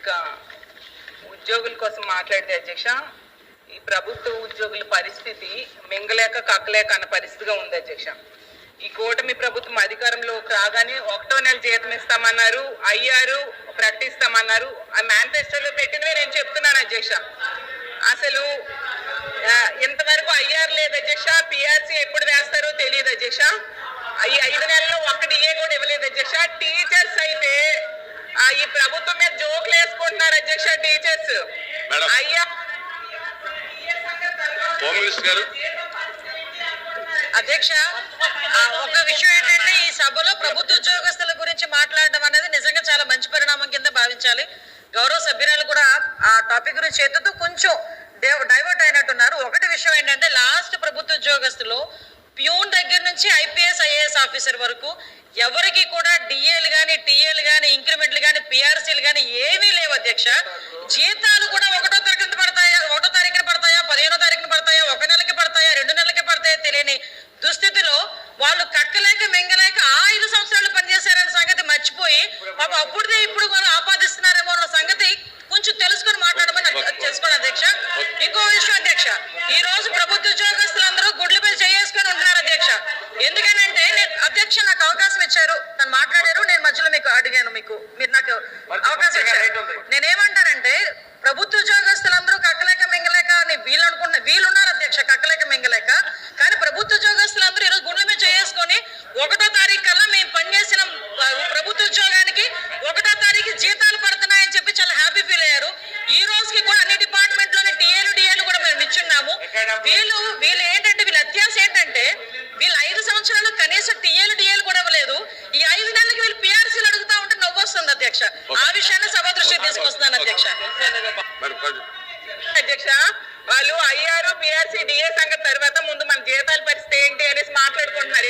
ఇక ఉద్యోగుల కోసం మాట్లాడితే అధ్యక్ష, ఈ ప్రభుత్వ ఉద్యోగుల పరిస్థితి మింగలేక కక్కలేక అన్న పరిస్థితిగా ఉంది అధ్యక్ష. ఈ కూటమి ప్రభుత్వం అధికారంలో రాగానే 1వ నెల జీతం ఇస్తామన్నారు, అయ్యారు, ప్రకటిస్తామన్నారు. ఆ మేనిఫెస్టోలో పెట్టినవే నేను చెప్తున్నాను అధ్యక్ష. అసలు ఇంతవరకు అయ్యారు లేదు అధ్యక్ష. పిఆర్సీ ఎప్పుడు వేస్తారో తెలియదు అధ్యక్ష. ఈ 5 నెలల్లో ఒక్క డిఏ కూడా ఇవ్వలేదు అధ్యక్ష. టీచర్స్ అయితే ఈ ప్రభుత్వం మీద జోకులు వేసుకుంటున్నారు అధ్యక్ష. టీచర్స్ అయ్యా అధ్యక్ష, ఒక విషయం ఏంటంటే ఈ సభలో ప్రభుత్వ ఉద్యోగస్తుల గురించి మాట్లాడడం అనేది నిజంగా చాలా మంచి పరిణామం కింద భావించాలి. గౌరవ సభ్యురాలు కూడా ఆ టాపిక్ గురించి ఎత్తుతూ కొంచెం డైవర్ట్ అయినట్టున్నారు. ఒకటి విషయం ఏంటంటే లాస్ట్ ప్రభుత్వ ఉద్యోగస్తులు ప్యూన్ దగ్గర నుంచి ఐపీఎస్ ఐఏఎస్ ఆఫీసర్ వరకు ఎవరికి కూడా డిఏలు కానీ టీఏలు కానీ ఇంక్రిమెంట్లు కానీ పిఆర్సీలు కానీ ఏమీ లేవు అధ్యక్ష. జీతాలు కూడా 1వ తారీఖున పడతాయా, 1వ తారీఖున పడతాయా, 15వ తారీఖున పడతాయా, 1 నెలకి పడతాయా, 2 నెలలకి పడతాయా తెలియని దుస్థితిలో వాళ్ళు కక్కలేక మింగలేక 5 సంవత్సరాలు పనిచేశారన్న సంగతి మర్చిపోయి పాపం అప్పుడుదే ఇప్పుడు వాళ్ళు ఆపాదిస్తున్నారేమో అన్న సంగతి కొంచెం తెలుసుకొని మాట్లాడమని తెలుసుకోండి అధ్యక్ష. ఇంకో విషయం అధ్యక్ష, ఈ రోజు ప్రభుత్వ ఉద్యోగస్తులందరూ గుడ్లపై చేసుకొని ఉంటున్నారు అధ్యక్ష. ఎందుకనంటే అధ్యక్ష నాకు అవకాశం ఇచ్చారు, తను మాట్లాడారు, నేను మధ్యలో మీకు అడిగాను, మీరు నాకు అవకాశం ఇచ్చారు. నేనేమంటానంటే ప్రభుత్వ ఉద్యోగస్తులందరూ కక్కలేక మింగలేక అని వీళ్ళున్నారు అధ్యక్ష, కక్కలేక మింగలేక. కానీ ప్రభుత్వ ఉద్యోగస్తులందరూ ఈరోజు గుండె మీద చేసుకొని 1వ తారీఖు కల్లా మేము పనిచేసిన ప్రభుత్వ ఉద్యోగానికి 1వ తారీఖు జీతాలు పడుతున్నాయని చెప్పి చాలా హ్యాపీ ఫీల్ అయ్యారు. ఈ రోజుకి కూడా అన్ని డిపార్ట్మెంట్ లోని డిఏలు కూడా మేము ఇచ్చున్నాము. వీళ్ళు ఏంటంటే వీళ్ళ అత్యాశ ఏంటంటే వీళ్ళు 5 సంవత్సరాలు కనీసం డిఏలు కూడా ఇవ్వలేదు. ఈ 5 నెలలకి వీళ్ళు పిఆర్సీలు అడుగుతా ఉంటే నవ్వు వస్తుంది అధ్యక్ష. ఆ విషయాన్ని సభ దృష్టికి తీసుకొస్తున్నాను అధ్యక్ష. అధ్యక్ష, వాళ్ళు అయ్యారు పిఆర్సీ డిఏ సంగతి తర్వాత ముందు మన జీతాల పరిస్థితి ఏంటి అనేసి మాట్లాడుకుంటున్నారు.